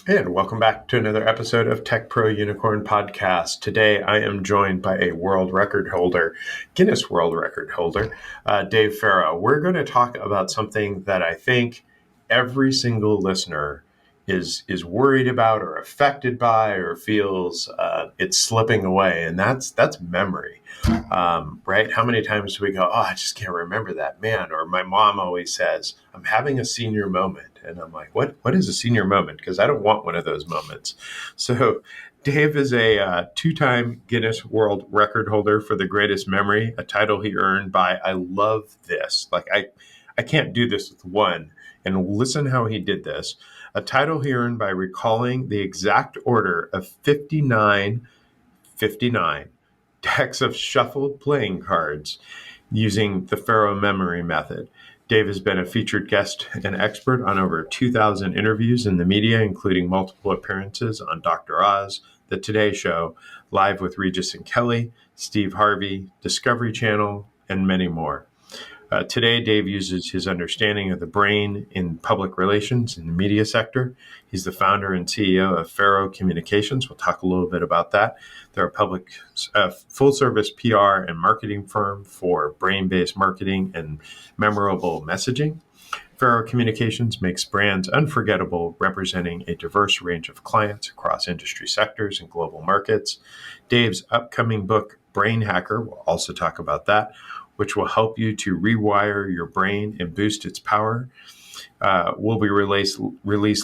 And welcome back to another episode of Tech Pro Unicorn Podcast. Today, I am joined by a world record holder, Guinness World Record holder, Dave Farrow. We're going to talk about something that I think every single listener is worried about or affected by or feels it's slipping away, and that's memory. Right? How many times do we go, oh, I just can't remember that, man? Or my mom always says, I'm having a senior moment. And I'm like, what is a senior moment? Because I don't want one of those moments. So Dave is a two-time Guinness World Record holder for the greatest memory, a title he earned by, I love this. Like, I can't do this with one. And listen how he did this. A title he earned by recalling the exact order of 59 decks of shuffled playing cards using the Farrow Memory Method. Dave has been a featured guest and expert on over 2,000 interviews in the media, including multiple appearances on Dr. Oz, The Today Show, Live with Regis and Kelly, Steve Harvey, Discovery Channel, and many more. Today, Dave uses his understanding of the brain in public relations in the media sector. He's the founder and CEO of Farrow Communications. We'll talk a little bit about that. They're a public full-service PR and marketing firm for brain-based marketing and memorable messaging. Farrow Communications makes brands unforgettable, representing a diverse range of clients across industry sectors and global markets. Dave's upcoming book, Brainhacker, we'll also talk about that, which will help you to rewire your brain and boost its power, will be released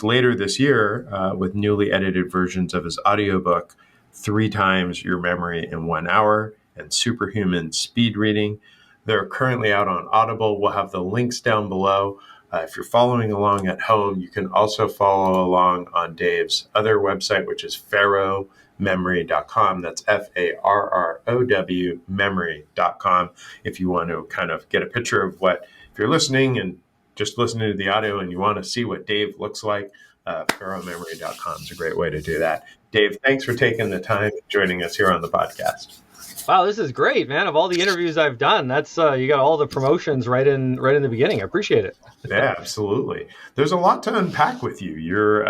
later this year with newly edited versions of his audiobook, 3 Times Your Memory in 1 Hour, and Superhuman Speed Reading. They're currently out on Audible. We'll have the links down below. If you're following along at home, you can also follow along on Dave's other website, which is farrowmemory.com. That's FARROW memory.com. If you want to kind of get a picture of what, if you're listening and just listening to the audio and you want to see what Dave looks like, farrowmemory.com is a great way to do that. Dave, thanks for taking the time and joining us here on the podcast. Wow, this is great, man. Of all the interviews I've done, that's you got all the promotions right in the beginning. I appreciate it. Yeah, absolutely. There's a lot to unpack with you. You're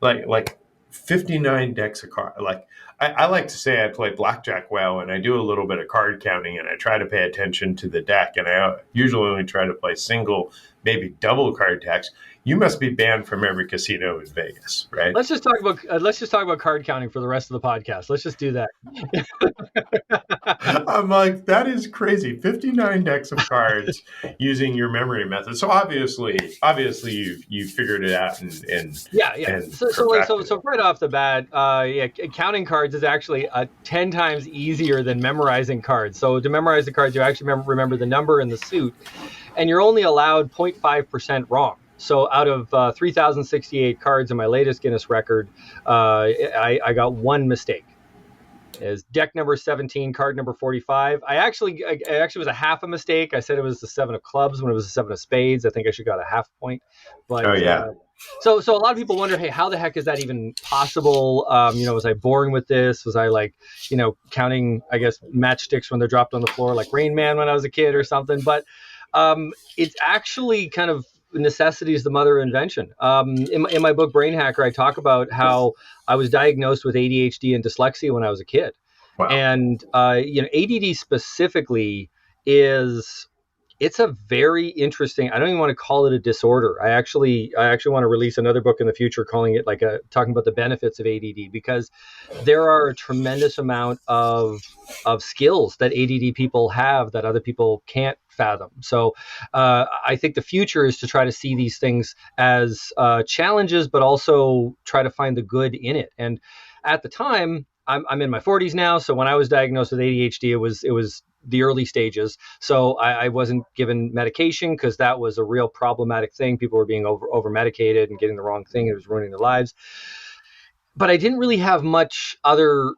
like 59 decks of cards. Like I like to say I play blackjack well, and I do a little bit of card counting, and I try to pay attention to the deck, and I usually only try to play single, maybe double card decks. You must be banned from every casino in Vegas, right? Let's just talk about card counting for the rest of the podcast. Let's just do that. I'm like, that is crazy. 59 decks of cards using your memory method. So obviously you figured it out and yeah. So right off the bat, counting cards is actually 10 times easier than memorizing cards. So to memorize the cards, you actually remember the number and the suit, and you're only allowed 0.5% wrong. So out of 3,068 cards in my latest Guinness record, I got one mistake. Is deck number 17, card number 45. I actually was a half a mistake. I said it was the 7 of clubs when it was the 7 of spades. I think I should got a half point. But so a lot of people wonder, hey, how the heck is that even possible? Was I boring with this? Was I counting, I guess, matchsticks when they're dropped on the floor like Rain Man when I was a kid or something? But it's actually kind of necessity is the mother of invention. In my book, Brainhacker, I talk about how I was diagnosed with ADHD and dyslexia when I was a kid. Wow. And, ADD specifically it's a very interesting, I don't even want to call it a disorder. I actually want to release another book in the future calling it talking about the benefits of ADD, because there are a tremendous amount of skills that ADD people have that other people can't fathom. So I think the future is to try to see these things as challenges, but also try to find the good in it. And at the time, I'm in my 40s now. So when I was diagnosed with ADHD, it was the early stages. So I wasn't given medication because that was a real problematic thing. People were being over medicated and getting the wrong thing. It was ruining their lives. But I didn't really have much other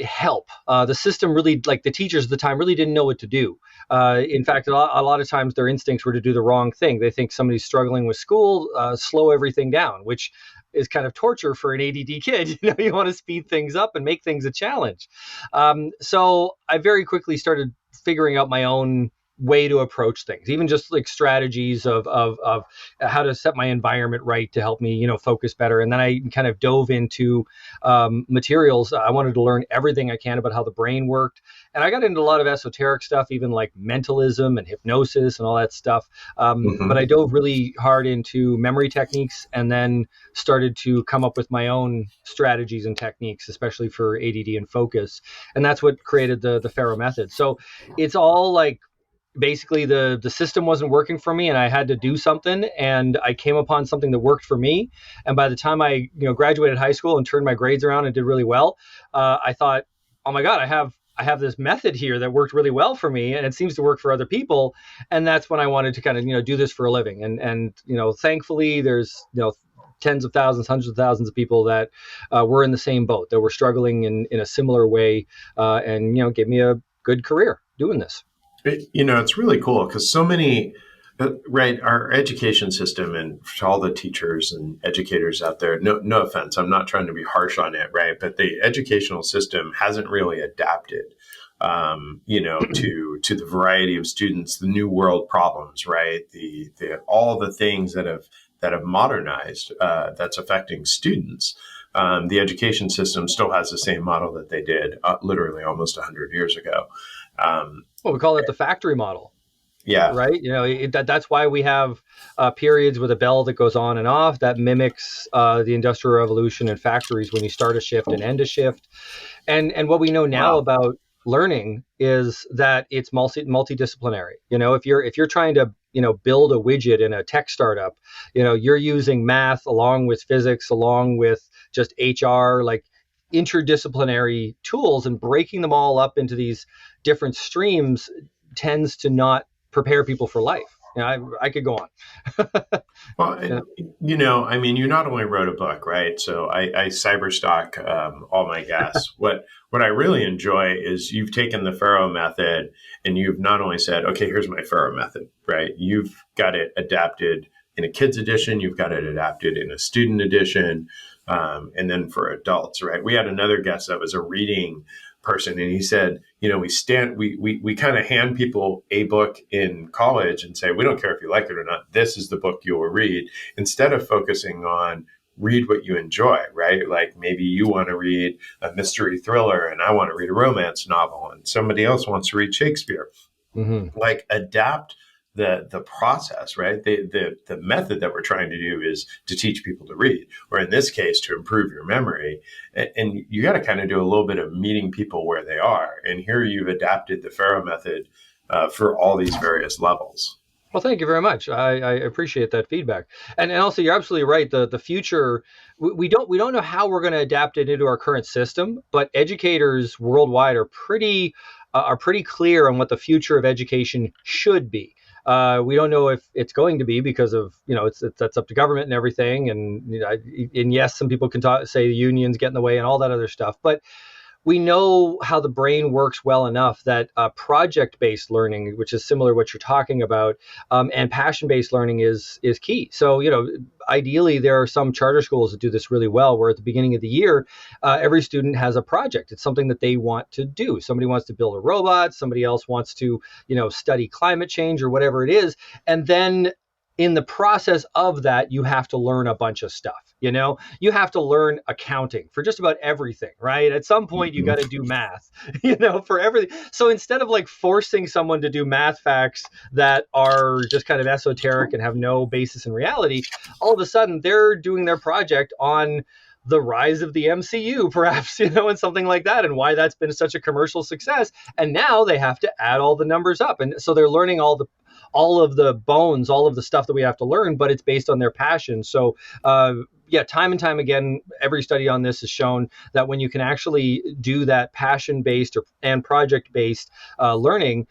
help. The system really, like the teachers at the time, really didn't know what to do. In fact, a lot of times their instincts were to do the wrong thing. They think somebody's struggling with school, slow everything down, which is kind of torture for an ADD kid. You want to speed things up and make things a challenge. So I very quickly started figuring out my own way to approach things, even just like strategies of how to set my environment right to help me, focus better. And then I kind of dove into materials. I wanted to learn everything I can about how the brain worked. And I got into a lot of esoteric stuff, even like mentalism and hypnosis and all that stuff. But I dove really hard into memory techniques, and then started to come up with my own strategies and techniques, especially for ADD and focus. And that's what created the Farrow method. So it's all like, basically the system wasn't working for me and I had to do something, and I came upon something that worked for me. And by the time I graduated high school and turned my grades around and did really well, I thought, oh my God, I have this method here that worked really well for me, and it seems to work for other people. And that's when I wanted to kind of do this for a living. And thankfully there's tens of thousands, hundreds of thousands of people that were in the same boat, that were struggling in a similar way, and gave me a good career doing this. It's really cool because so many, right, our education system, and for all the teachers and educators out there, no offense, I'm not trying to be harsh on it, right, but the educational system hasn't really adapted, to the variety of students, the new world problems, right, the all the things that have modernized, that's affecting students. The education system still has the same model that they did literally almost 100 years ago. Well, we call it the factory model. Yeah. Right. That's why we have periods with a bell that goes on and off that mimics the Industrial Revolution and factories when you start a shift and end a shift. And what we know now about learning is that it's multidisciplinary. If you're trying to build a widget in a tech startup, you're using math along with physics, along with just HR, like interdisciplinary tools, and breaking them all up into these different streams tends to not prepare people for life. I could go on. Well, you not only wrote a book, right? So I cyberstock all my guests. What I really enjoy is you've taken the Farrow method and you've not only said, okay, here's my Farrow method, right? You've got it adapted in a kids edition. You've got it adapted in a student edition. And then for adults, right? We had another guest that was a reading person, and he said, we kind of hand people a book in college and say, we don't care if you like it or not, this is the book you will read, instead of focusing on read what you enjoy, right? Like maybe you want to read a mystery thriller and I want to read a romance novel and somebody else wants to read Shakespeare. Mm-hmm. Like adapt the process, right? The method that we're trying to do is to teach people to read, or in this case, to improve your memory. And you got to kind of do a little bit of meeting people where they are. And here you've adapted the Farrow method for all these various levels. Well, thank you very much. I appreciate that feedback. And also, you're absolutely right. The future, we don't know how we're going to adapt it into our current system, but educators worldwide are pretty clear on what the future of education should be. We don't know if it's going to be because of, that's up to government and everything. And yes, some people can say the unions get in the way and all that other stuff. But we know how the brain works well enough that project-based learning, which is similar to what you're talking about, and passion-based learning is key. So, ideally, there are some charter schools that do this really well, where at the beginning of the year, every student has a project. It's something that they want to do. Somebody wants to build a robot. Somebody else wants to, study climate change or whatever it is. And then in the process of that, you have to learn a bunch of stuff. You have to learn accounting for just about everything, right? At some point, you got to do math, for everything. So instead of like forcing someone to do math facts that are just kind of esoteric and have no basis in reality, all of a sudden they're doing their project on the rise of the MCU, perhaps, and something like that, and why that's been such a commercial success. And now they have to add all the numbers up. And so they're learning all of the bones, all of the stuff that we have to learn, but it's based on their passion. So, time and time again, every study on this has shown that when you can actually do that passion-based and project-based learning,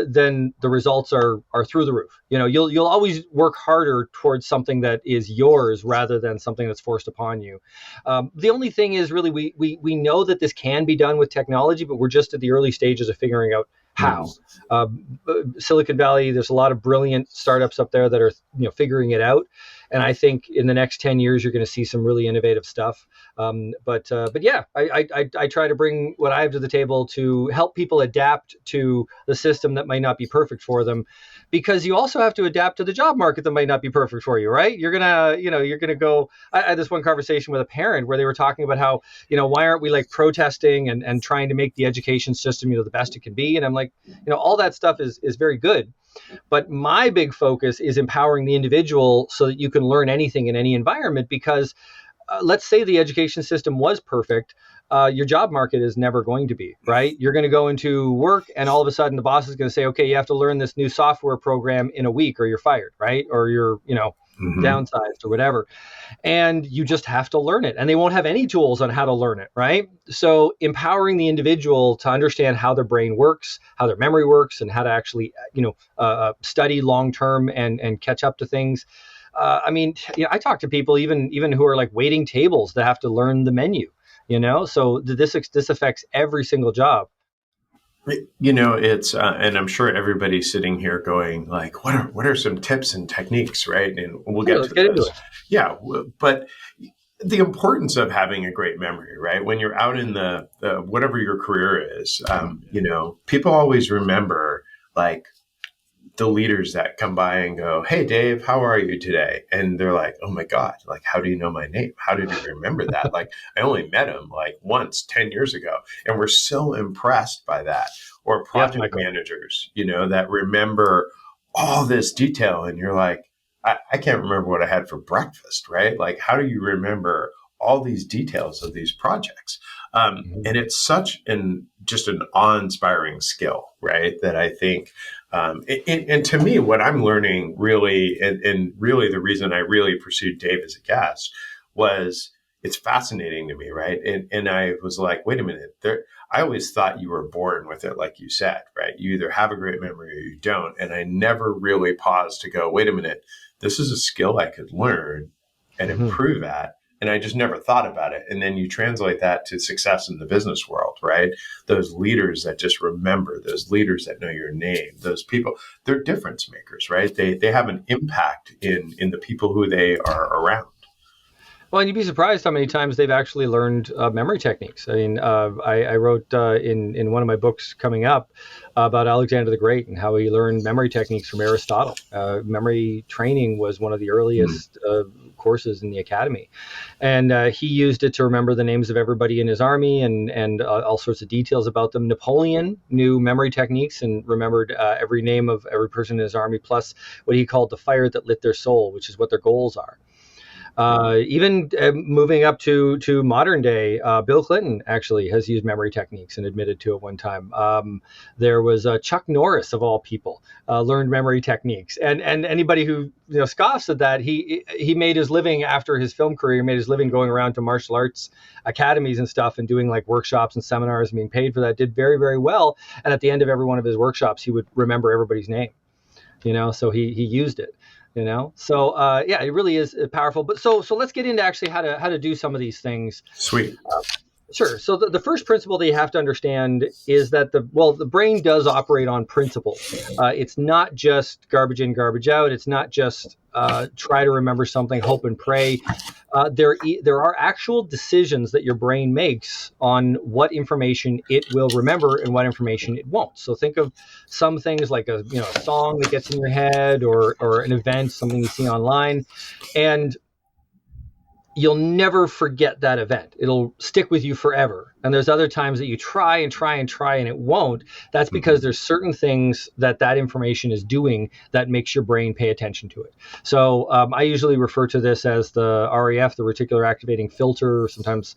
then the results are through the roof. You'll always work harder towards something that is yours rather than something that's forced upon you. The only thing is really we know that this can be done with technology, but we're just at the early stages of figuring out how. Silicon Valley, there's a lot of brilliant startups up there that are figuring it out. And I think in the next 10 years, you're going to see some really innovative stuff. But yeah, I try to bring what I have to the table to help people adapt to the system that might not be perfect for them, because you also have to adapt to the job market that might not be perfect for you, right? You're gonna go. I had this one conversation with a parent where they were talking about how, why aren't we like protesting and trying to make the education system, the best it can be? And I'm like, all that stuff is very good. But my big focus is empowering the individual so that you can learn anything in any environment, because let's say the education system was perfect. Your job market is never going to be, right? You're going to go into work and all of a sudden the boss is going to say, okay, you have to learn this new software program in a week or you're fired, right? Or you're, downsized or whatever. And you just have to learn it. And they won't have any tools on how to learn it, right? So empowering the individual to understand how their brain works, how their memory works, and how to actually, study long-term and catch up to things. I talk to people even who are like waiting tables that have to learn the menu, so this affects every single job. It's and I'm sure everybody's sitting here going like, what are some tips and techniques, right? And we'll get to this. Yeah, but the importance of having a great memory, right? When you're out in the whatever your career is, people always remember like the leaders that come by and go, "Hey, Dave, how are you today?" And they're like, "Oh my God, like, how do you know my name? How did you remember that? Like, I only met him like once 10 years ago." And we're so impressed by that. Or project managers, that remember all this detail. And you're like, I can't remember what I had for breakfast, right? Like, how do you remember all these details of these projects? And it's such just an awe-inspiring skill, right? That I think, and to me, what I'm learning really, and really the reason I really pursued Dave as a guest was it's fascinating to me, right? And I was like, wait a minute, I always thought you were born with it, like you said, right? You either have a great memory or you don't. And I never really paused to go, wait a minute, this is a skill I could learn and improve at. And I just never thought about it. And then you translate that to success in the business world, right? Those leaders that just remember, those leaders that know your name, those people, they're difference makers, right? They have an impact in the people who they are around. Well, and you'd be surprised how many times they've actually learned memory techniques. I mean, I wrote in one of my books coming up about Alexander the Great and how he learned memory techniques from Aristotle. Memory training was one of the earliest courses in the academy. And he used it to remember the names of everybody in his army and all sorts of details about them. Napoleon knew memory techniques and remembered every name of every person in his army, plus what he called the fire that lit their soul, which is what their goals are. Even moving up to modern day, Bill Clinton actually has used memory techniques and admitted to it one time. There was Chuck Norris, of all people, learned memory techniques. And anybody who scoffs at that, he made his living after his film career, made his living going around to martial arts academies and stuff and doing like workshops and seminars and being paid for that, did very, very well. And at the end of every one of his workshops, he would remember everybody's name, so he used it. So yeah, it really is powerful. But so let's get into actually how to do some of these things. Sweet. Sure. So the first principle that you have to understand is that the brain does operate on principle. It's not just garbage in, garbage out. It's not just try to remember something, hope and pray. There are actual decisions that your brain makes on what information it will remember and what information it won't. So think of some things like a song that gets in your head or an event, something you see online, and you'll never forget that event. It'll stick with you forever. And there's other times that you try and it won't. That's because there's certain things that information is doing that makes your brain pay attention to it. So I usually refer to this as the RAF, the reticular activating filter, or sometimes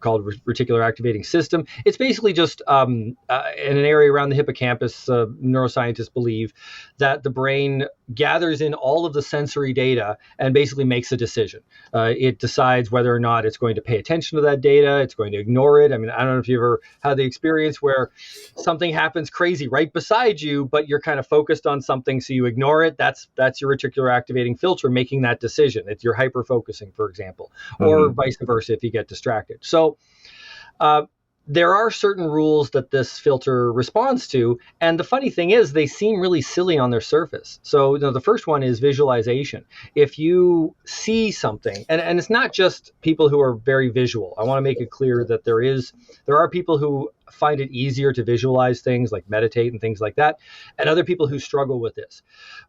called reticular activating system. It's basically just in an area around the hippocampus. Neuroscientists believe that the brain gathers in all of the sensory data and basically makes a decision. It decides whether or not it's going to pay attention to that data. It's going to ignore it. I mean, I don't know if you ever had the experience where something happens crazy right beside you, but you're kind of focused on something, so you ignore it. That's your reticular activating filter making that decision. It's your hyper focusing, for example, or vice versa if you get distracted. So there are certain rules that this filter responds to. And the funny thing is, they seem really silly on their surface. So, the first one is visualization. If you see something, and it's not just people who are very visual. I want to make it clear that there are people who find it easier to visualize things, like meditate and things like that, and other people who struggle with this.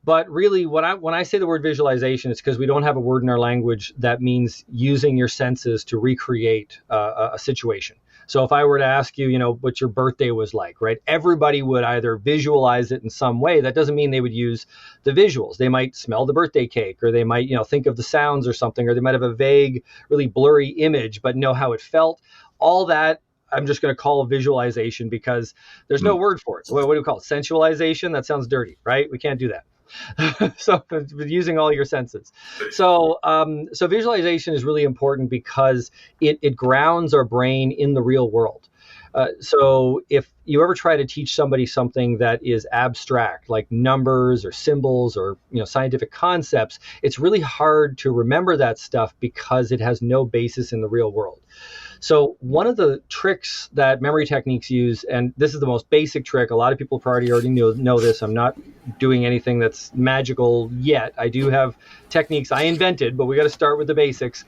But really, when I say the word visualization, it's because we don't have a word in our language that means using your senses to recreate a situation. So if I were to ask you, what your birthday was like, right? Everybody would either visualize it in some way. That doesn't mean they would use the visuals. They might smell the birthday cake, or they might, think of the sounds or something, or they might have a vague, really blurry image, but know how it felt. All that I'm just going to call visualization because there's no word for it. What do we call it? Sensualization? That sounds dirty, right? We can't do that. So using all your senses. So visualization is really important because it grounds our brain in the real world. So if you ever try to teach somebody something that is abstract, like numbers or symbols or scientific concepts, it's really hard to remember that stuff because it has no basis in the real world. So one of the tricks that memory techniques use, and this is the most basic trick, a lot of people probably already know this. I'm not doing anything that's magical yet. I do have techniques I invented, but we got to start with the basics,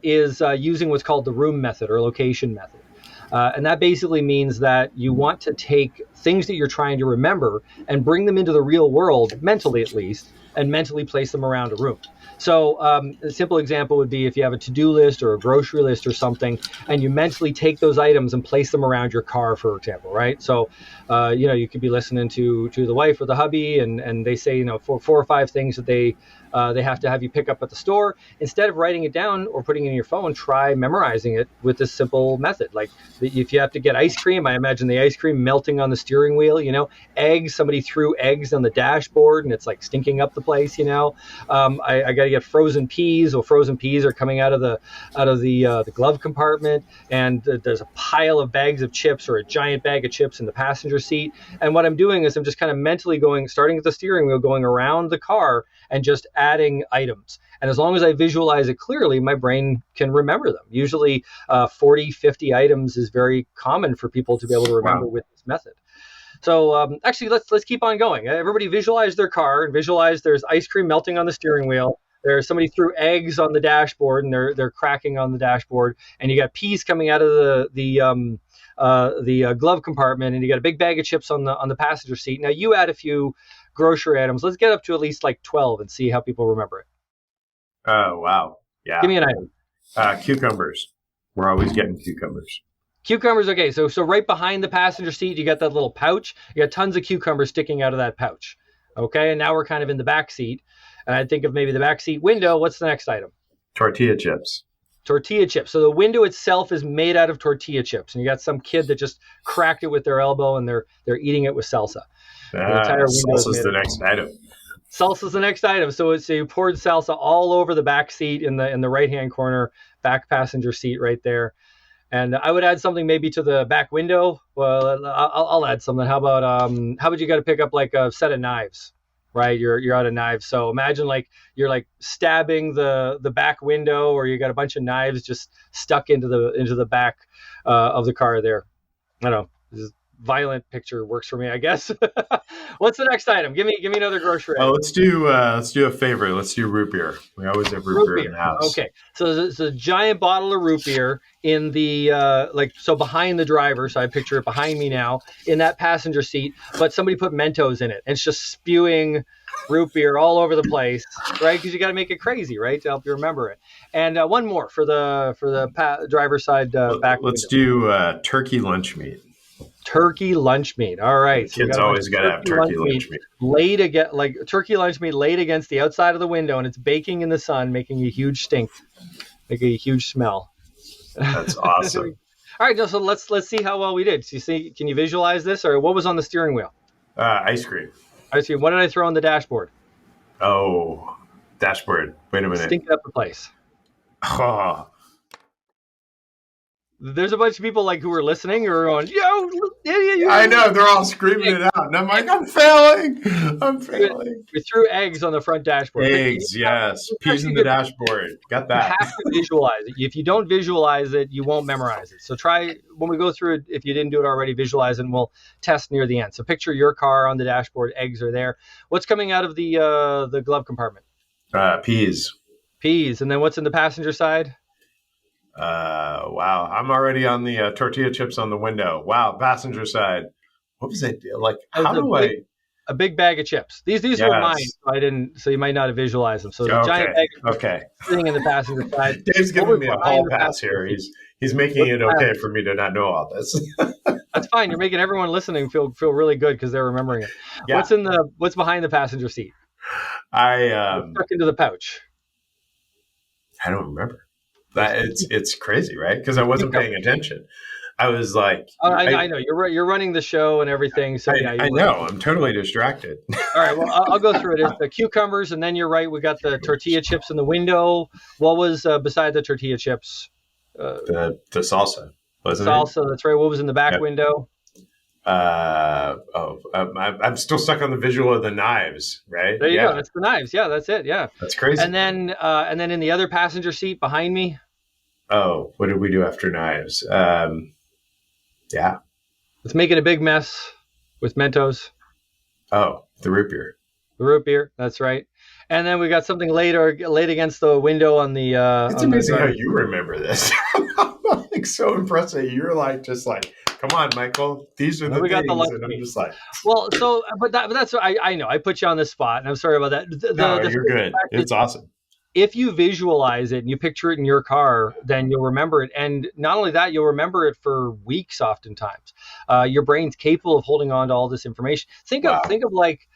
is using what's called the room method or location method. And that basically means that you want to take things that you're trying to remember and bring them into the real world, mentally at least, and mentally place them around a room. So a simple example would be if you have a to-do list or a grocery list or something, and you mentally take those items and place them around your car, for example, right? So, you could be listening to the wife or the hubby, and they say, four or five things that they have to have you pick up at the store. Instead of writing it down or putting it in your phone, try memorizing it with this simple method. Like if you have to get ice cream, I imagine the ice cream melting on the steering wheel, eggs, somebody threw eggs on the dashboard and it's like stinking up the place, I got to get frozen peas. Well, frozen peas are coming out of the glove compartment, and there's a pile of bags of chips or a giant bag of chips in the passenger seat. And what I'm doing is I'm just kind of mentally starting at the steering wheel, going around the car and just adding items. And as long as I visualize it clearly, my brain can remember them. Usually 40, 50 items is very common for people to be able to remember with this method. So actually, let's keep on going. Everybody visualize their car and visualize there's ice cream melting on the steering wheel. There's somebody threw eggs on the dashboard and they're cracking on the dashboard. And you got peas coming out of the glove compartment, and you got a big bag of chips on the passenger seat. Now you add a few grocery items. Let's get up to at least like 12 and see how people remember it. Oh, wow. Yeah. Give me an item. Cucumbers. We're always getting cucumbers. Cucumbers, okay. So right behind the passenger seat, you got that little pouch. You got tons of cucumbers sticking out of that pouch. Okay, and now we're kind of in the back seat. And I think of maybe the back seat window. What's the next item? Tortilla chips. Tortilla chips. So the window itself is made out of tortilla chips, and you got some kid that just cracked it with their elbow, and they're eating it with salsa. Salsa's the next item. Salsa's the next item. So you poured salsa all over the back seat in the right hand corner, back passenger seat right there. And I would add something maybe to the back window. Well, I'll add something. How about you got to pick up like a set of knives, right? You're out of knives. So imagine like you're like stabbing the back window, or you got a bunch of knives just stuck into the back of the car there. I don't know. This is violent picture works for me, I guess. What's the next item? Give me another grocery item. Let's do a favorite. Let's do root beer. We always have root beer in the house. Okay, so there's a giant bottle of root beer in the behind the driver. So I picture it behind me now in that passenger seat, but somebody put Mentos in it, and it's just spewing root beer all over the place, right? Because you got to make it crazy, right, to help you remember it. And one more for the driver's side back. Let's do turkey lunch meat. Turkey lunch meat. All right. So kids always got to have turkey lunch meat. Turkey lunch meat laid against the outside of the window, and it's baking in the sun, making a huge stink, making a huge smell. That's awesome. All right, so let's see how well we did. So can you visualize this, or what was on the steering wheel? Ice cream. Ice cream. What did I throw on the dashboard? Oh, dashboard. Wait a minute. Stinking up the place. Oh. There's a bunch of people like who are listening who are going, yo, idiot, I know they're all screaming it out, and I'm like, I'm failing. I'm we failing. we threw eggs on the front dashboard. But Eggs, yes. it's Peas actually in a the good. dashboard. Got You that. have to visualize it. If you don't visualize it, you won't memorize it. So try when we go through it. If you didn't do it already, visualize it, and we'll test near the end. So picture your car on the dashboard. Eggs are there. What's coming out of the glove compartment? Peas. Peas. And then what's in the passenger side? Wow. I'm already on the tortilla chips on the window. Wow. Passenger side. What was it? Like, how do I? A big bag of chips. These were mine, Yes. so I didn't. So you might not have visualized them. So the Okay. giant bag of chips Okay. sitting in the passenger side. Dave's What giving was me a behind hall the pass passenger here. seat? He's making it okay for me to not know all this. That's fine. You're making everyone listening feel really good because they're remembering it. Yeah. What's behind the passenger seat? I Stuck into the pouch. don't remember. That it's crazy, right? Because I wasn't paying attention. I was like, I know you're running the show and everything. So yeah, I know. I'm totally distracted. All right, well, I'll go through it. It's the cucumbers, and then you're right. We got the tortilla chips in the window. What was beside the tortilla chips? The salsa, wasn't Salsa. That's right. What was in the back Yep. window? it? I'm still stuck on the visual of the knives, right? There you go. That's the knives. Yeah, that's it. Yeah. That's crazy. And then in the other passenger seat behind me. Oh, what did we do after knives? Yeah. It's making a big mess with Mentos. Oh, the root beer. The root beer. That's right. And then we got something laid against the window on the. It's amazing how you remember this. I'm like so impressed that you're like just like, come on, Michael. These are the We got things, the lucky. and I'm just like, Well, so but that's I know I put you on the spot, and I'm sorry about that. no, you're good. It's awesome. If you visualize it and you picture it in your car, then you'll remember it. And not only that, you'll remember it for weeks oftentimes. Your brain's capable of holding on to all this information. Think of like,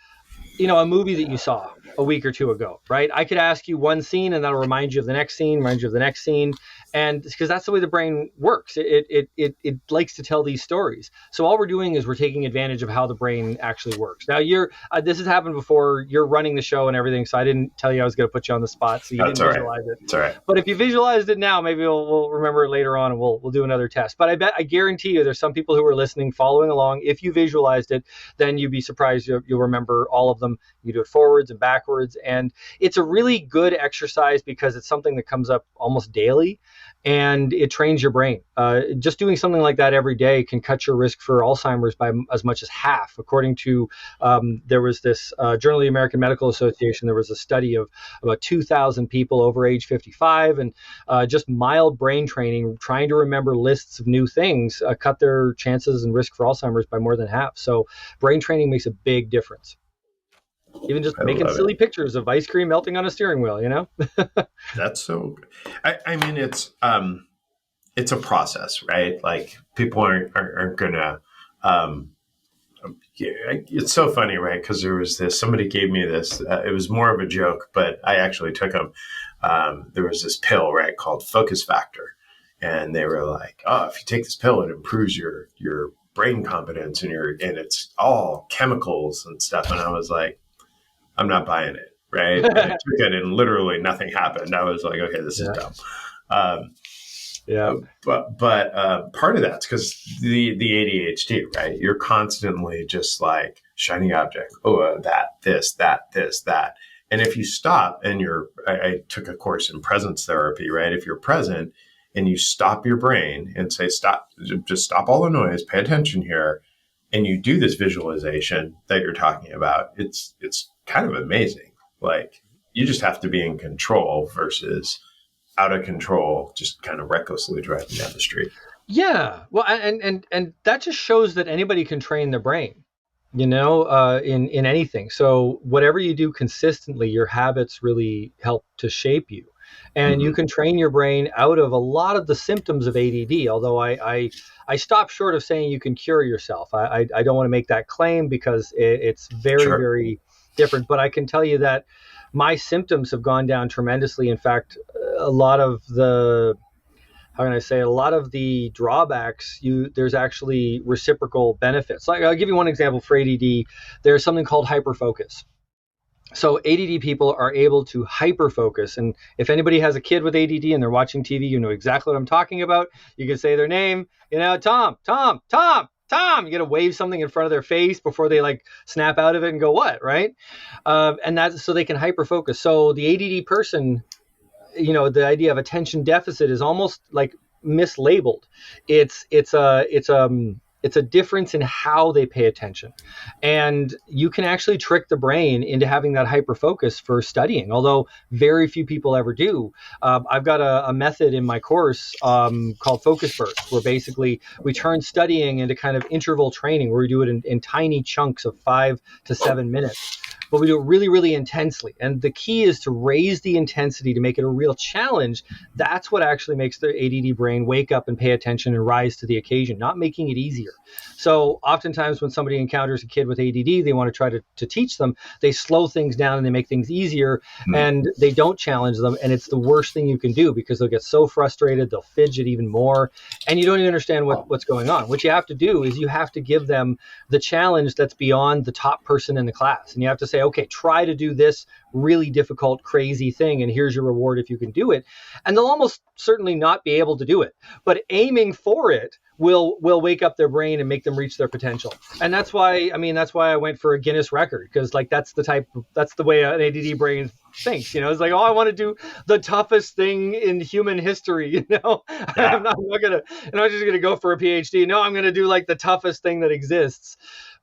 a movie that you saw a week or two ago, right? I could ask you one scene and that'll remind you of the next scene, And because that's the way the brain works. It likes to tell these stories. So all we're doing is we're taking advantage of how the brain actually works. Now this has happened before. You're running the show and everything. So I didn't tell you I was going to put you on the spot. So you didn't visualize it. It's all right. But if you visualized it now, maybe we'll remember it later on and we'll do another test. But I guarantee you there's some people who are listening, following along. If you visualized it, then you'd be surprised you'll remember all of them. You do it forwards and backwards. And it's a really good exercise because it's something that comes up almost daily and it trains your brain. Just doing something like that every day can cut your risk for Alzheimer's by as much as half. According to, there was this Journal of the American Medical Association, there was a study of about 2,000 people over age 55, and just mild brain training, trying to remember lists of new things, cut their chances and risk for Alzheimer's by more than half. So brain training makes a big difference. Even just making silly pictures of ice cream melting on a steering wheel, That's so good. I mean, it's a process, right? Like people aren't gonna. It's so funny, right? Because there was somebody gave me this. It was more of a joke, but I actually took them. There was this pill, right, called Focus Factor, and they were like, "Oh, if you take this pill, it improves your brain competence and it's all chemicals and stuff." And I was like, I'm not buying it, right? And I took it and literally nothing happened. I was like, okay, this is dumb. But part of that's because the ADHD, right? You're constantly just like shiny object. Oh, that, this, that, this, that. And if you stop and I took a course in presence therapy, right? If you're present and you stop your brain and say, stop, just stop all the noise, pay attention here. And you do this visualization that you're talking about, it's kind of amazing. Like you just have to be in control versus out of control, just kind of recklessly driving down the street. Yeah. Well, and that just shows that anybody can train their brain, in anything. So whatever you do consistently, your habits really help to shape you. And you can train your brain out of a lot of the symptoms of ADD, although I stop short of saying you can cure yourself. I don't want to make that claim because it's very, very different. But I can tell you that my symptoms have gone down tremendously. In fact, a lot of the drawbacks, there's actually reciprocal benefits. Like I'll give you one example for ADD. There's something called hyperfocus. So ADD people are able to hyper focus. And if anybody has a kid with ADD and they're watching TV, you know exactly what I'm talking about. You can say their name, Tom, Tom, Tom, Tom. You got to wave something in front of their face before they like snap out of it and go, what, right? And that's so they can hyper focus. So the ADD person, the idea of attention deficit is almost like mislabeled. It's a difference in how they pay attention. And you can actually trick the brain into having that hyper focus for studying, although very few people ever do. I've got a method in my course called Focus Burst, where basically we turn studying into kind of interval training, where we do it in tiny chunks of 5 to 7 minutes. But we do it really, really intensely. And the key is to raise the intensity to make it a real challenge. That's what actually makes the ADD brain wake up and pay attention and rise to the occasion, not making it easier. So oftentimes when somebody encounters a kid with ADD, they want to try to teach them. They slow things down and they make things easier, and they don't challenge them. And it's the worst thing you can do, because they'll get so frustrated, they'll fidget even more, and you don't even understand what's going on. What you have to do is you have to give them the challenge that's beyond the top person in the class. And you have to say, okay, try to do this really difficult, crazy thing, and here's your reward if you can do it. And they'll almost certainly not be able to do it, but aiming for it will wake up their brain and make them reach their potential. And that's why I went for a Guinness record, because like that's the way an ADD brain thinks. It's like, oh, I want to do the toughest thing in human history. I'm not just gonna go for a PhD. No, I'm gonna do like the toughest thing that exists.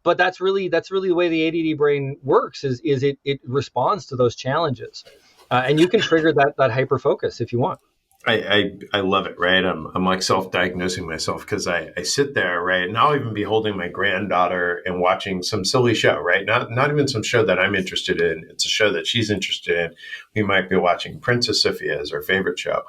But that's really the way the ADD brain works. Is it responds to those challenges, and you can trigger that hyper focus if you want. I love it, right? I'm like self-diagnosing myself, because I sit there, right? And I'll even be holding my granddaughter and watching some silly show, right? Not even some show that I'm interested in. It's a show that she's interested in. We might be watching Princess Sophia as our favorite show.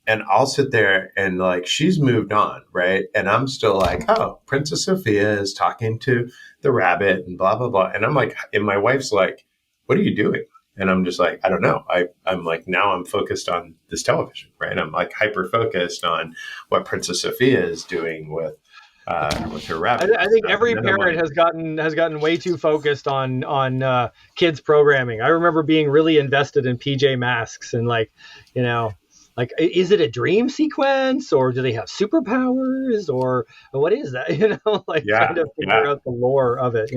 And I'll sit there and like, she's moved on, right? And I'm still like, oh, Princess Sophia is talking to the rabbit and blah, blah, blah. And I'm like, and my wife's like, what are you doing? And I'm just like, I don't know. I'm like, now I'm focused on this television, right? I'm like hyper focused on what Princess Sophia is doing with her rabbit. I think every parent has gotten way too focused on kids programming. I remember being really invested in PJ Masks and like, is it a dream sequence, or do they have superpowers, or what is that? Trying to figure out the lore of it.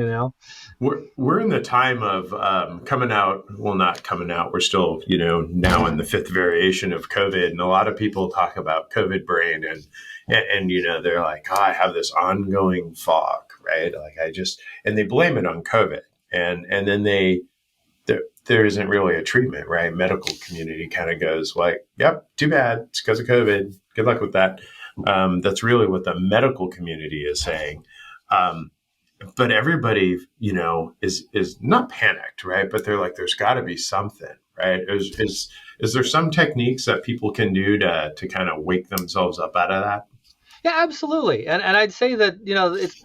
We're in the time of coming out. Well, not coming out. We're still, now in the 5th variation of COVID, and a lot of people talk about COVID brain, and they're like, oh, I have this ongoing fog, right? Like and they blame it on COVID, and then there isn't really a treatment, right? Medical community kind of goes like, yep, too bad. It's because of COVID. Good luck with that. That's really what the medical community is saying. But everybody, is not panicked, right? But they're like, there's got to be something, right? Is there some techniques that people can do to kind of wake themselves up out of that? Yeah, absolutely. And I'd say that,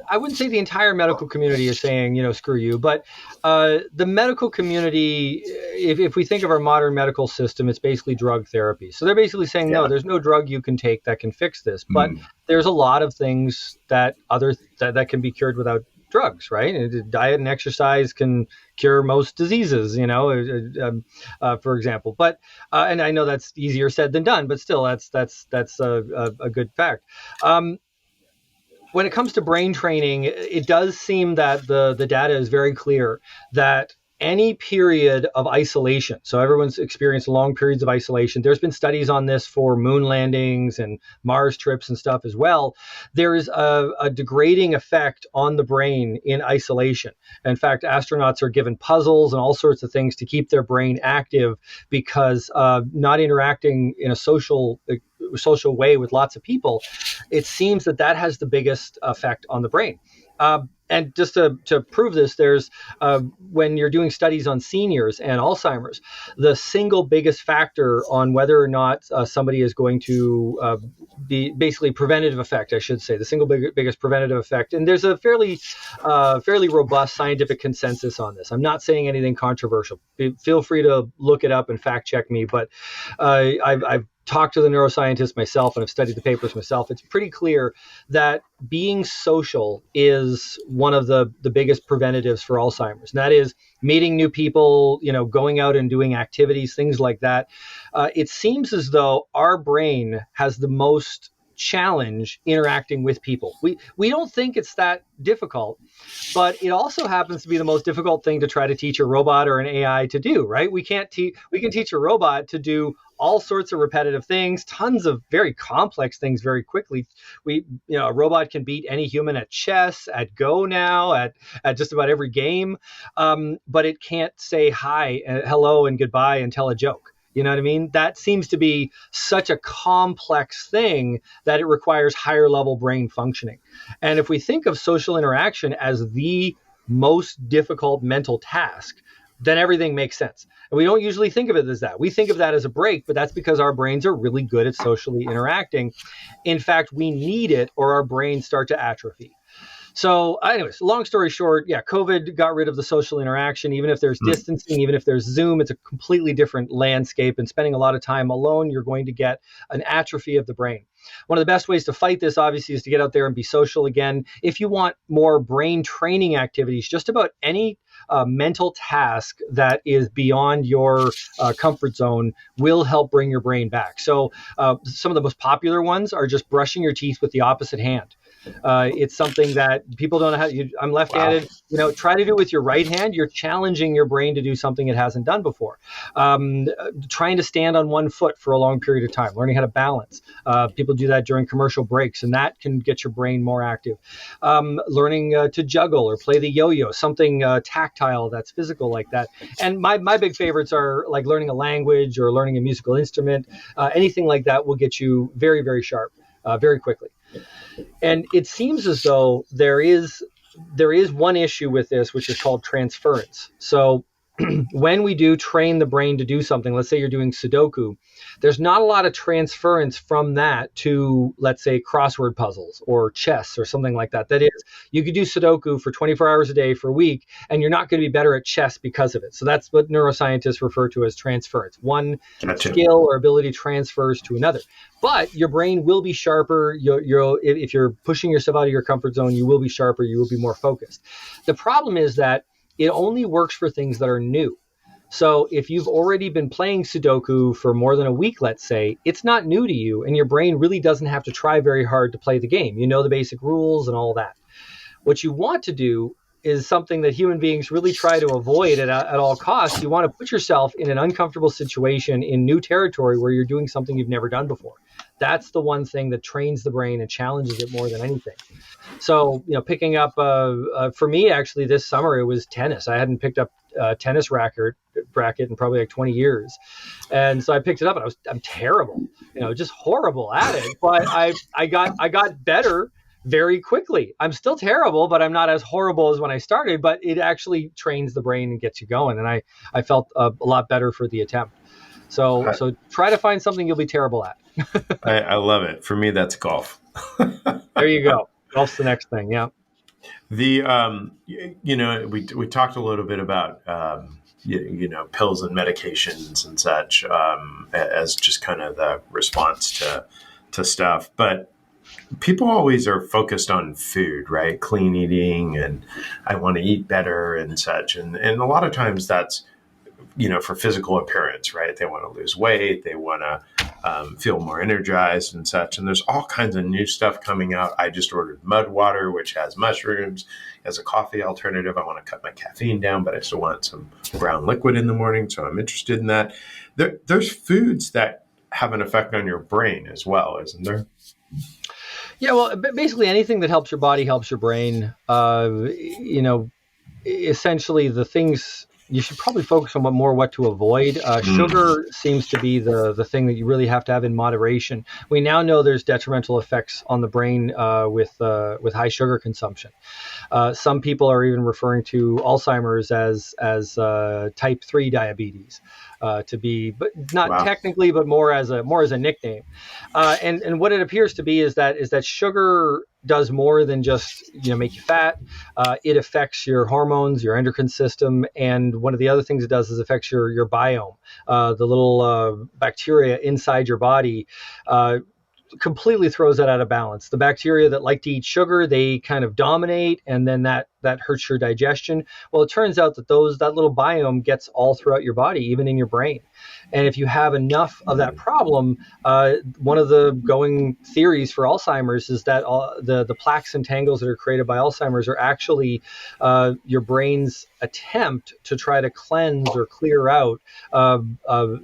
I wouldn't say the entire medical community is saying, screw you, but the medical community, if we think of our modern medical system, it's basically drug therapy. So they're basically saying, no, there's no drug you can take that can fix this. But there's a lot of things that can be cured without drugs, right? Diet and exercise can cure most diseases, for example. But and I know that's easier said than done, but still, that's a good fact. When it comes to brain training, it does seem that the data is very clear that any period of isolation, so everyone's experienced long periods of isolation. There's been studies on this for moon landings and Mars trips and stuff as well. There is a degrading effect on the brain in isolation. In fact, astronauts are given puzzles and all sorts of things to keep their brain active, because not interacting in a social way with lots of people, it seems that has the biggest effect on the brain. And just to prove this, there's when you're doing studies on seniors and Alzheimer's, the single biggest factor on whether or not somebody is going to be basically preventative effect, I should say, the single biggest preventative effect. And there's a fairly robust scientific consensus on this. I'm not saying anything controversial. Feel free to look it up and fact check me, but I've talked to the neuroscientists myself and have studied the papers myself, it's pretty clear that being social is one of the biggest preventatives for Alzheimer's. And that is meeting new people, going out and doing activities, things like that. It seems as though our brain has the most challenge interacting with people. We don't think it's that difficult, but it also happens to be the most difficult thing to try to teach a robot or an AI to do, right? We can teach a robot to do all sorts of repetitive things, tons of very complex things very quickly. A robot can beat any human at chess, at Go now, at just about every game, but it can't say hi, hello, and goodbye and tell a joke. You know what I mean? That seems to be such a complex thing that it requires higher level brain functioning. And if we think of social interaction as the most difficult mental task, then everything makes sense. And we don't usually think of it as that. We think of that as a break, but that's because our brains are really good at socially interacting. In fact, we need it or our brains start to atrophy. So anyways, long story short, COVID got rid of the social interaction. Even if there's distancing, even if there's Zoom, it's a completely different landscape. And spending a lot of time alone, you're going to get an atrophy of the brain. One of the best ways to fight this, obviously, is to get out there and be social again. If you want more brain training activities, just about any mental task that is beyond your comfort zone will help bring your brain back. So some of the most popular ones are just brushing your teeth with the opposite hand. It's something that people don't know how to. I'm left-handed. Wow. Try to do it with your right hand. You're challenging your brain to do something it hasn't done before. Trying to stand on one foot for a long period of time, learning how to balance. People do that during commercial breaks, and that can get your brain more active. Learning to juggle or play the yo-yo, something tactile that's physical like that. And my big favorites are like learning a language or learning a musical instrument. Anything like that will get you very, very sharp very quickly. And it seems as though there is one issue with this, which is called transference. So when we do train the brain to do something, let's say you're doing Sudoku, there's not a lot of transference from that to, let's say, crossword puzzles or chess or something like that. That is, you could do Sudoku for 24 hours a day for a week, and you're not going to be better at chess because of it. So that's what neuroscientists refer to as transference. One skill or ability transfers to another. But your brain will be sharper. If you're pushing yourself out of your comfort zone, you will be sharper. You will be more focused. The problem is that it only works for things that are new. So if you've already been playing Sudoku for more than a week, let's say, it's not new to you, and your brain really doesn't have to try very hard to play the game. You know the basic rules and all that. What you want to do is something that human beings really try to avoid at all costs. You want to put yourself in an uncomfortable situation in new territory where you're doing something you've never done before. That's the one thing that trains the brain and challenges it more than anything. So, picking up, for me, actually, this summer, it was tennis. I hadn't picked up a tennis racket in probably like 20 years. And so I picked it up and I'm terrible, just horrible at it. But I got better very quickly. I'm still terrible, but I'm not as horrible as when I started, but it actually trains the brain and gets you going. And I felt a lot better for the attempt. So try to find something you'll be terrible at. I love it. For me, that's golf. There you go. Golf's the next thing. Yeah. We talked a little bit about, pills and medications and such, as just kind of the response to stuff. But people always are focused on food, right? Clean eating, and I want to eat better and such. And a lot of times that's, for physical appearance, right? They want to lose weight. They want to feel more energized and such. And there's all kinds of new stuff coming out. I just ordered mud water, which has mushrooms as a coffee alternative. I want to cut my caffeine down, but I still want some brown liquid in the morning. So I'm interested in that. There's foods that have an effect on your brain as well, isn't there? Yeah, well, basically anything that helps your body helps your brain. Essentially the things you should probably focus on what to avoid. Sugar seems to be the thing that you really have to have in moderation. We now know there's detrimental effects on the brain with high sugar consumption. Some people are even referring to Alzheimer's as type 3 diabetes. to be, but not Wow. technically, but more as a nickname. And what it appears to be is that sugar does more than just make you fat. It affects your hormones, your endocrine system, and one of the other things it does is affects your biome, the little bacteria inside your body. Completely throws that out of balance. The bacteria that like to eat sugar, they kind of dominate, and then that hurts your digestion. Well, it turns out that that little biome gets all throughout your body, even in your brain. And if you have enough of that problem, one of the going theories for Alzheimer's is that the plaques and tangles that are created by Alzheimer's are actually your brain's attempt to try to cleanse or clear out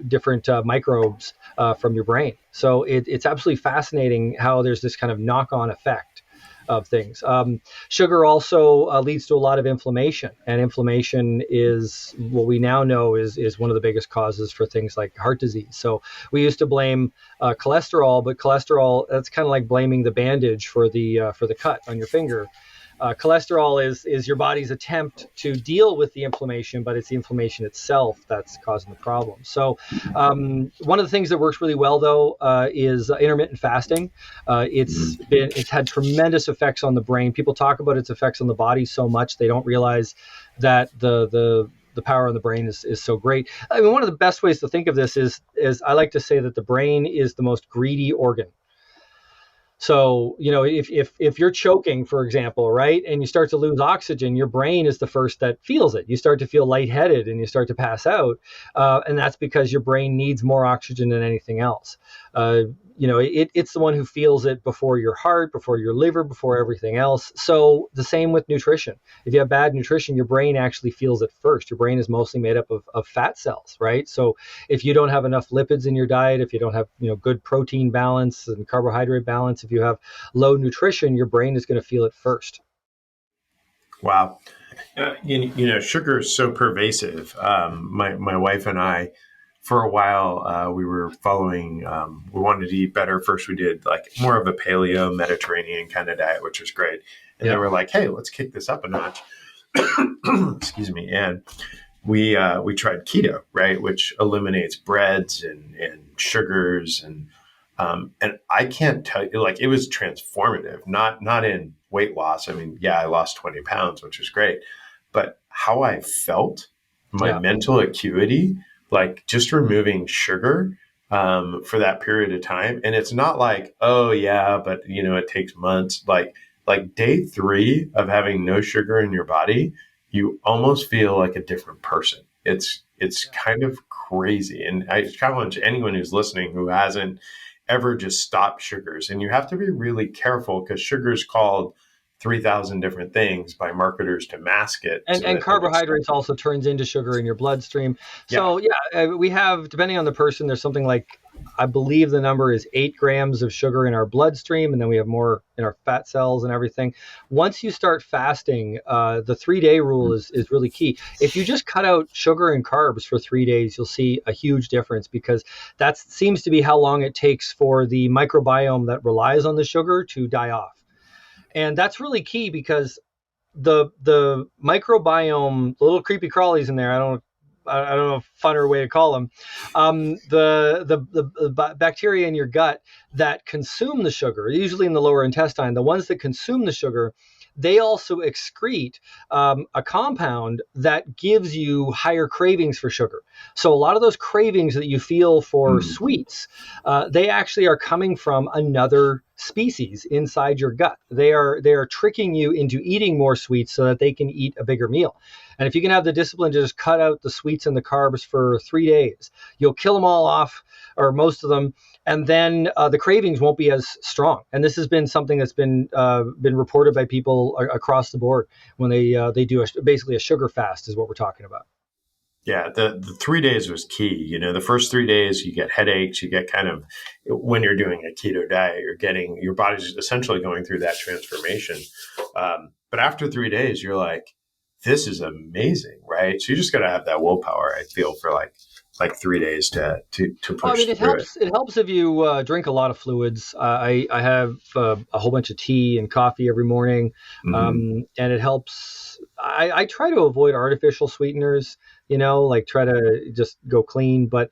different microbes from your brain. So it's absolutely fascinating how there's this kind of knock-on effect of things. Sugar also leads to a lot of inflammation, and inflammation is what we now know is one of the biggest causes for things like heart disease. So we used to blame cholesterol, but cholesterol, that's kind of like blaming the bandage for the cut on your finger. Cholesterol is your body's attempt to deal with the inflammation, but it's the inflammation itself that's causing the problem. So one of the things that works really well, though, is intermittent fasting. It's had tremendous effects on the brain. People talk about its effects on the body so much they don't realize that the power on the brain is so great. I mean, one of the best ways to think of this is I like to say that the brain is the most greedy organ. So, if you're choking, for example, right, and you start to lose oxygen, your brain is the first that feels it. You start to feel lightheaded and you start to pass out. And that's because your brain needs more oxygen than anything else. It's the one who feels it before your heart, before your liver, before everything else. So the same with nutrition. If you have bad nutrition, your brain actually feels it first. Your brain is mostly made up of fat cells, right? So if you don't have enough lipids in your diet, if you don't have good protein balance and carbohydrate balance, if you have low nutrition, your brain is going to feel it first. Wow. Sugar is so pervasive. My wife and I, for a while, we were following, we wanted to eat better. First, we did like more of a paleo Mediterranean kind of diet, which was great. And then we're like, hey, let's kick this up a notch. Excuse me. And we tried keto, right, which eliminates breads and sugars. And I can't tell you, like, it was transformative, not in weight loss. I mean, yeah, I lost 20 pounds, which was great. But how I felt, my mental acuity, like just removing sugar for that period of time. And it's not like, oh yeah, but it takes months. Like day 3 of having no sugar in your body, you almost feel like a different person. It's kind of crazy. And I challenge anyone who's listening who hasn't ever just stopped sugars. And you have to be really careful because sugar is called 3,000 different things by marketers to mask it. And carbohydrates also turns into sugar in your bloodstream. So we have, depending on the person, there's something like, I believe the number is 8 grams of sugar in our bloodstream, and then we have more in our fat cells and everything. Once you start fasting, the 3-day rule is really key. If you just cut out sugar and carbs for 3 days, you'll see a huge difference, because that seems to be how long it takes for the microbiome that relies on the sugar to die off. And that's really key, because the microbiome, the little creepy crawlies in there, I don't know a funner way to call them, the bacteria in your gut that consume the sugar, usually in the lower intestine, the ones that consume the sugar, they also excrete a compound that gives you higher cravings for sugar. So a lot of those cravings that you feel for sweets, they actually are coming from another species inside your gut. They are tricking you into eating more sweets so that they can eat a bigger meal. And if you can have the discipline to just cut out the sweets and the carbs for 3 days, you'll kill them all off, or most of them, and then the cravings won't be as strong. And this has been something that's been reported by people across the board when they do basically a sugar fast is what we're talking about. Yeah, the 3 days was key. The first 3 days you get headaches, you get kind of, when you're doing a keto diet, your body's essentially going through that transformation. But after 3 days, you're like, this is amazing, right? So you just got to have that willpower, I feel, for like 3 days to push. Well, I mean, it helps if you drink a lot of fluids. I have a whole bunch of tea and coffee every morning, and it helps. I try to avoid artificial sweeteners, like try to just go clean, but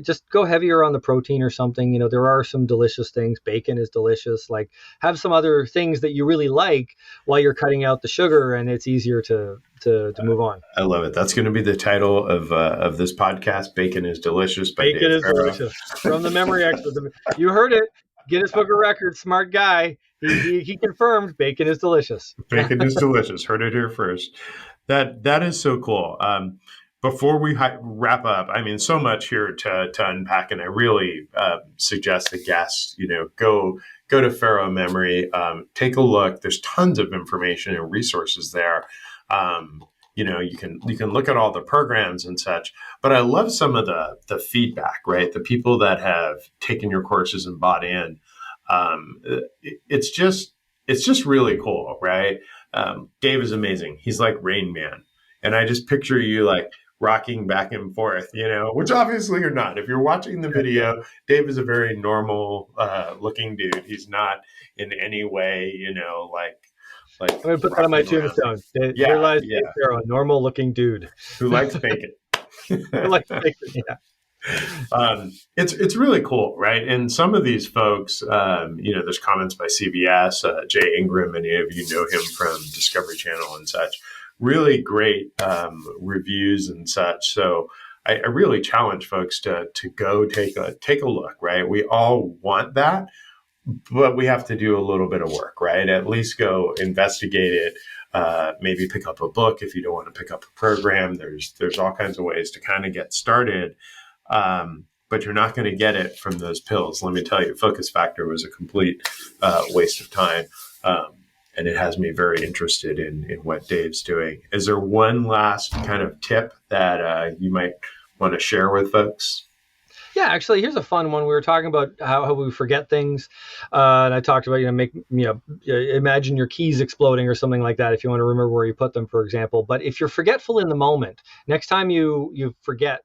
just go heavier on the protein or something. There are some delicious things. Bacon is delicious. Like, have some other things that you really like while you're cutting out the sugar, and it's easier to move on. I love it. That's going to be the title of this podcast. Bacon is delicious by Bacon Dave is Farrow. delicious. From the memory expert. You heard it. Guinness Book of Records, smart guy. He confirmed bacon is delicious. Bacon is delicious. Heard it here first. That is so cool. Before we wrap up, I mean, so much here to unpack, and I really suggest the guests, go to Farrow Memory, take a look. There's tons of information and resources there. You can look at all the programs and such. But I love some of the feedback, right? The people that have taken your courses and bought in. It's just really cool, right? Dave is amazing. He's like Rain Man, and I just picture you like rocking back and forth, which obviously you're not. If you're watching the video, Dave is a very normal looking dude. He's not in any way, like I'm going to put that on my tombstone. Here lies Dave Farrow, a normal looking dude who likes bacon. Who likes bacon, yeah. It's really cool, right? And some of these folks, there's comments by CBS, Jay Ingram, many of you know him from Discovery Channel and such. Really great reviews and such. So I really challenge folks to go take a look, right? We all want that, but we have to do a little bit of work, right? At least go investigate it. Maybe pick up a book if you don't want to pick up a program. There's all kinds of ways to kind of get started. But you're not going to get it from those pills. Let me tell you, Focus Factor was a complete waste of time. And it has me very interested in what Dave's doing. Is there one last kind of tip that you might want to share with folks? Yeah, actually, here's a fun one. We were talking about how we forget things, and I talked about imagine your keys exploding or something like that if you want to remember where you put them, for example. But if you're forgetful in the moment, next time you forget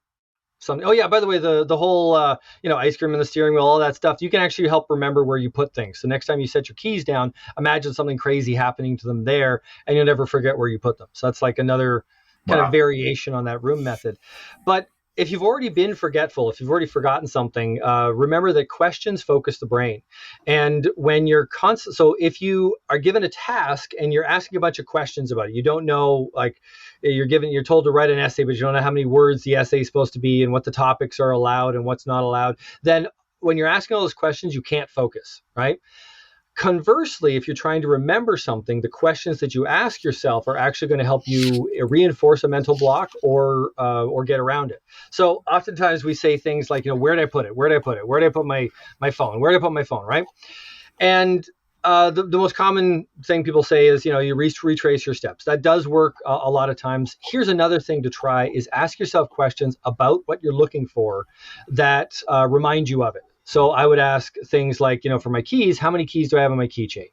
something. Oh yeah, by the way, the whole ice cream in the steering wheel, all that stuff, you can actually help remember where you put things. So next time you set your keys down, imagine something crazy happening to them there, and you'll never forget where you put them. So that's like another kind of variation on that room method. But if you've already been forgetful, if you've already forgotten something, remember that questions focus the brain. And when you're so if you are given a task and you're asking a bunch of questions about it, you don't know, like you're told to write an essay, but you don't know how many words the essay is supposed to be and what the topics are allowed and what's not allowed, then when you're asking all those questions, you can't focus, right? Conversely, if you're trying to remember something, the questions that you ask yourself are actually going to help you reinforce a mental block or get around it. So oftentimes we say things like, where did I put it? Where did I put it? Where did I put my phone? Where did I put my phone? Right? And the most common thing people say is, you retrace your steps. That does work a lot of times. Here's another thing to try is ask yourself questions about what you're looking for that remind you of it. So I would ask things like, for my keys, how many keys do I have on my keychain?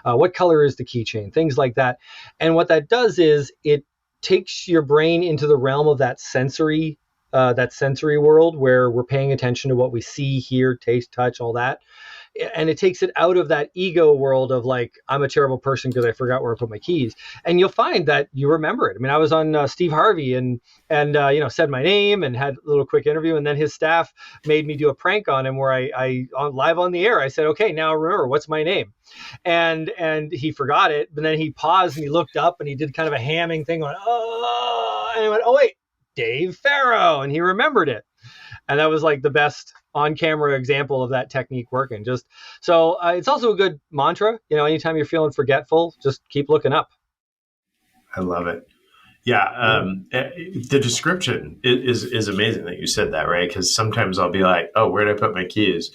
What color is the keychain? Things like that. And what that does is it takes your brain into the realm of that sensory world where we're paying attention to what we see, hear, taste, touch, all that. And it takes it out of that ego world of like, I'm a terrible person because I forgot where I put my keys. And you'll find that you remember it. I mean, I was on Steve Harvey and said my name and had a little quick interview. And then his staff made me do a prank on him where I live on the air, I said, okay, now remember, what's my name? And he forgot it. But then he paused and he looked up and he did kind of a hamming thing going, oh, and he went, oh, wait, Dave Farrow. And he remembered it. And that was like the best on-camera example of that technique working. So it's also a good mantra. Anytime you're feeling forgetful, just keep looking up. I love it. Yeah, the description is amazing that you said that, right? Because sometimes I'll be like, oh, where did I put my keys?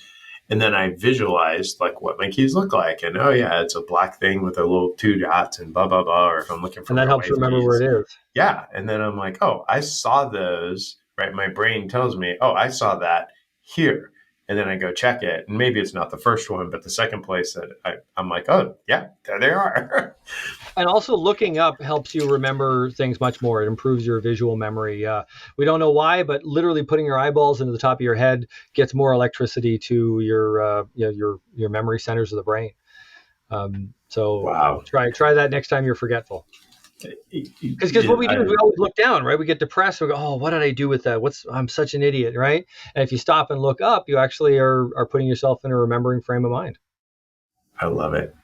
And then I visualize like what my keys look like. And oh yeah, it's a black thing with a little 2 dots and blah, blah, blah. Or if I'm looking for, and that helps remember keys, where it is. Yeah. And then I'm like, oh, I saw those, right? My brain tells me, oh, I saw that here. And then I go check it. And maybe it's not the first one, but the second place that I'm like, oh, yeah, there they are. And also looking up helps you remember things much more. It improves your visual memory. We don't know why, but literally putting your eyeballs into the top of your head gets more electricity to your memory centers of the brain. So wow. Try that next time you're forgetful. Because what we do is we always look down, right? We get depressed. We go, oh, what did I do with that? I'm such an idiot, right? And if you stop and look up, you actually are putting yourself in a remembering frame of mind. I love it.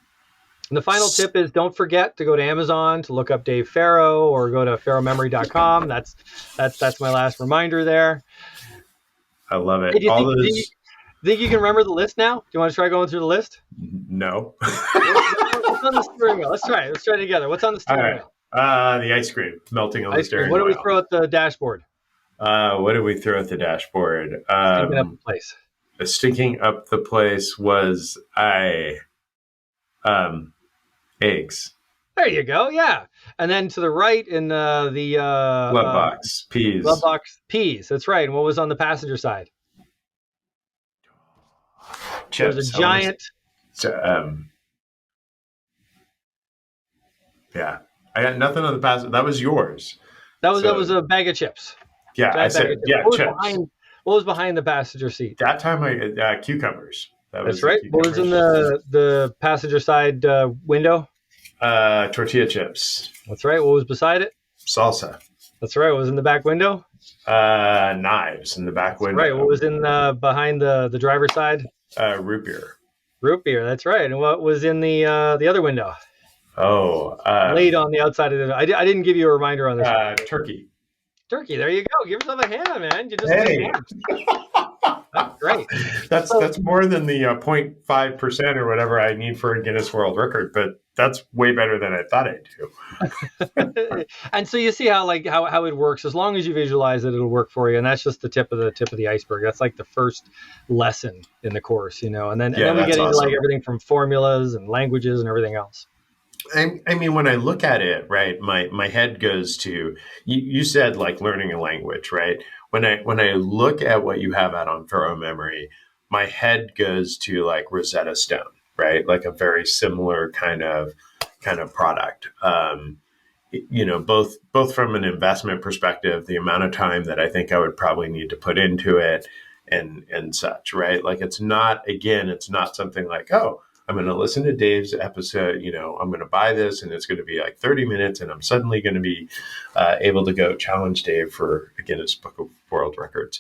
And the final tip is don't forget to go to Amazon to look up Dave Farrow or go to farrowmemory.com. That's my last reminder there. I love it. Hey, do you think you can remember the list now? Do you want to try going through the list? No. What's on the steering wheel? Let's try it. Let's try it together. What's on the steering wheel? The ice cream melting on the steering wheel. What wheel. do we throw at the dashboard? What did we throw at the dashboard? Stinking up the place. Stinking up the place was eggs. There you go. Yeah. And then to the right in the glove box, peas. Glove box, peas. That's right. And what was on the passenger side? Chips. There's a giant. Yeah. I got nothing on the passenger. That was yours. That was a bag of chips. Yeah, I said, chips. What was behind the passenger seat? That time, cucumbers. That's right. What was in the passenger side window? Tortilla chips. That's right. What was beside it? Salsa. That's right. What was in the back window? Knives in the back window. Right. What was in behind the driver's side? Root beer. Root beer. That's right. And what was in the other window? Oh, laid on the outside of the. I didn't give you a reminder on this. Turkey. Turkey. There you go. Give yourself a hand, man. You just That's great. That's more than the 0.5% or whatever I need for a Guinness World Record, but that's way better than I thought I'd do. And so you see how it works. As long as you visualize it, it'll work for you. And that's just the tip of the iceberg. That's like the first lesson in the course, And then we get into like everything from formulas and languages and everything else. I mean, when I look at it, right, my head goes to, you said like learning a language, right? When I look at what you have out on Farrow Memory, my head goes to like Rosetta Stone, right? Like a very similar kind of product. Both from an investment perspective, the amount of time that I think I would probably need to put into it and such, right? Like it's not something like, oh, I'm going to listen to Dave's episode, I'm going to buy this and it's going to be like 30 minutes and I'm suddenly going to be able to go challenge Dave for a Guinness Book of World Records.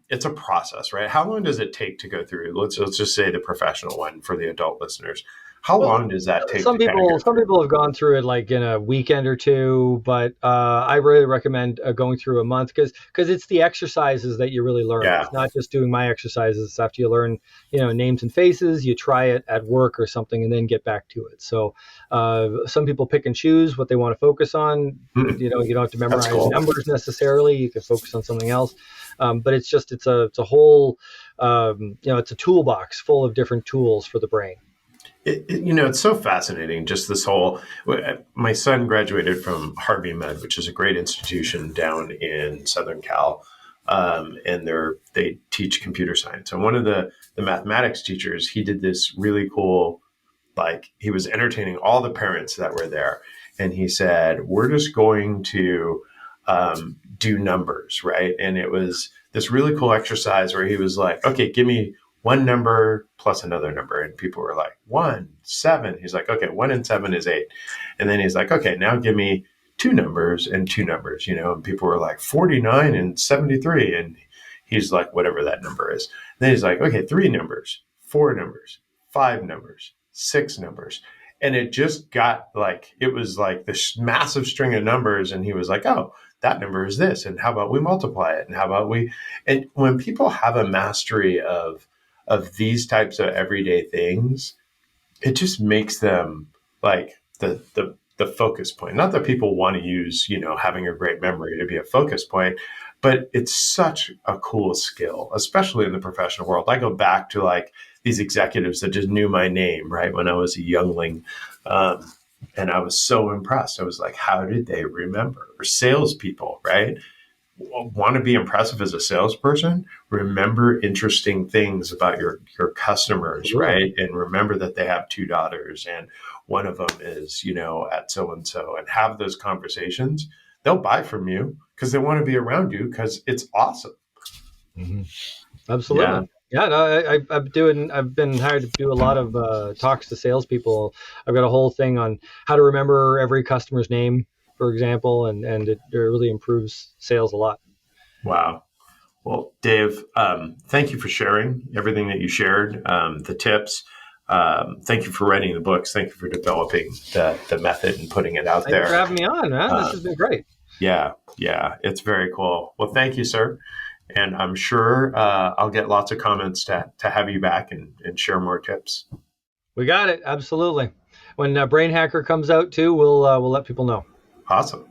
It's a process, right? How long does it take to go through? Let's just say the professional one for the adult listeners. How long does that take? Some people have gone through it like in a weekend or two, but I really recommend going through a month because it's the exercises that you really learn. Yeah. It's not just doing my exercises. It's after you learn, names and faces, you try it at work or something and then get back to it. So some people pick and choose what they want to focus on. You don't have to memorize numbers necessarily. You can focus on something else. But it's a whole, it's a toolbox full of different tools for the brain. It's so fascinating. Just this whole, my son graduated from Harvey Med, which is a great institution down in Southern Cal. And they teach computer science. And one of the mathematics teachers, he did this really cool, like he was entertaining all the parents that were there. And he said, we're just going to do numbers, right? And it was this really cool exercise where he was like, okay, give me one number plus another number. And people were like, 1, 7. He's like, okay, 1 and 7 is 8. And then he's like, okay, now give me 2 numbers and 2 numbers, and people were like 49 and 73. And he's like, whatever that number is. And then he's like, okay, 3 numbers, 4 numbers, 5 numbers, 6 numbers. And it just got like, it was like this massive string of numbers. And he was like, oh, that number is this. And how about we multiply it? And how about and when people have a mastery of these types of everyday things, it just makes them like the focus point. Not that people want to use, having a great memory to be a focus point, but it's such a cool skill, especially in the professional world. I go back to like these executives that just knew my name, right, when I was a youngling. And I was so impressed. I was like, how did they remember? Or salespeople, right? Want to be impressive as a salesperson? Remember interesting things about your customers, right? And remember that they have 2 daughters and one of them is, at so-and-so, and have those conversations. They'll buy from you because they want to be around you because it's awesome. Mm-hmm. Absolutely. Yeah, no, I've been hired to do a lot of talks to salespeople. I've got a whole thing on how to remember every customer's name, for example, and it really improves sales a lot. Wow. Well, Dave, thank you for sharing everything that you shared, the tips. Thank you for writing the books. Thank you for developing the method and putting it out Thank you for there. having me on, man. This Uh, has been great. yeah, yeah, it's very cool. Well, thank you, sir. And I'm sure I'll get lots of comments to have you back and share more tips. We got it. Absolutely. When Brainhacker comes out too, we'll let people know. Awesome.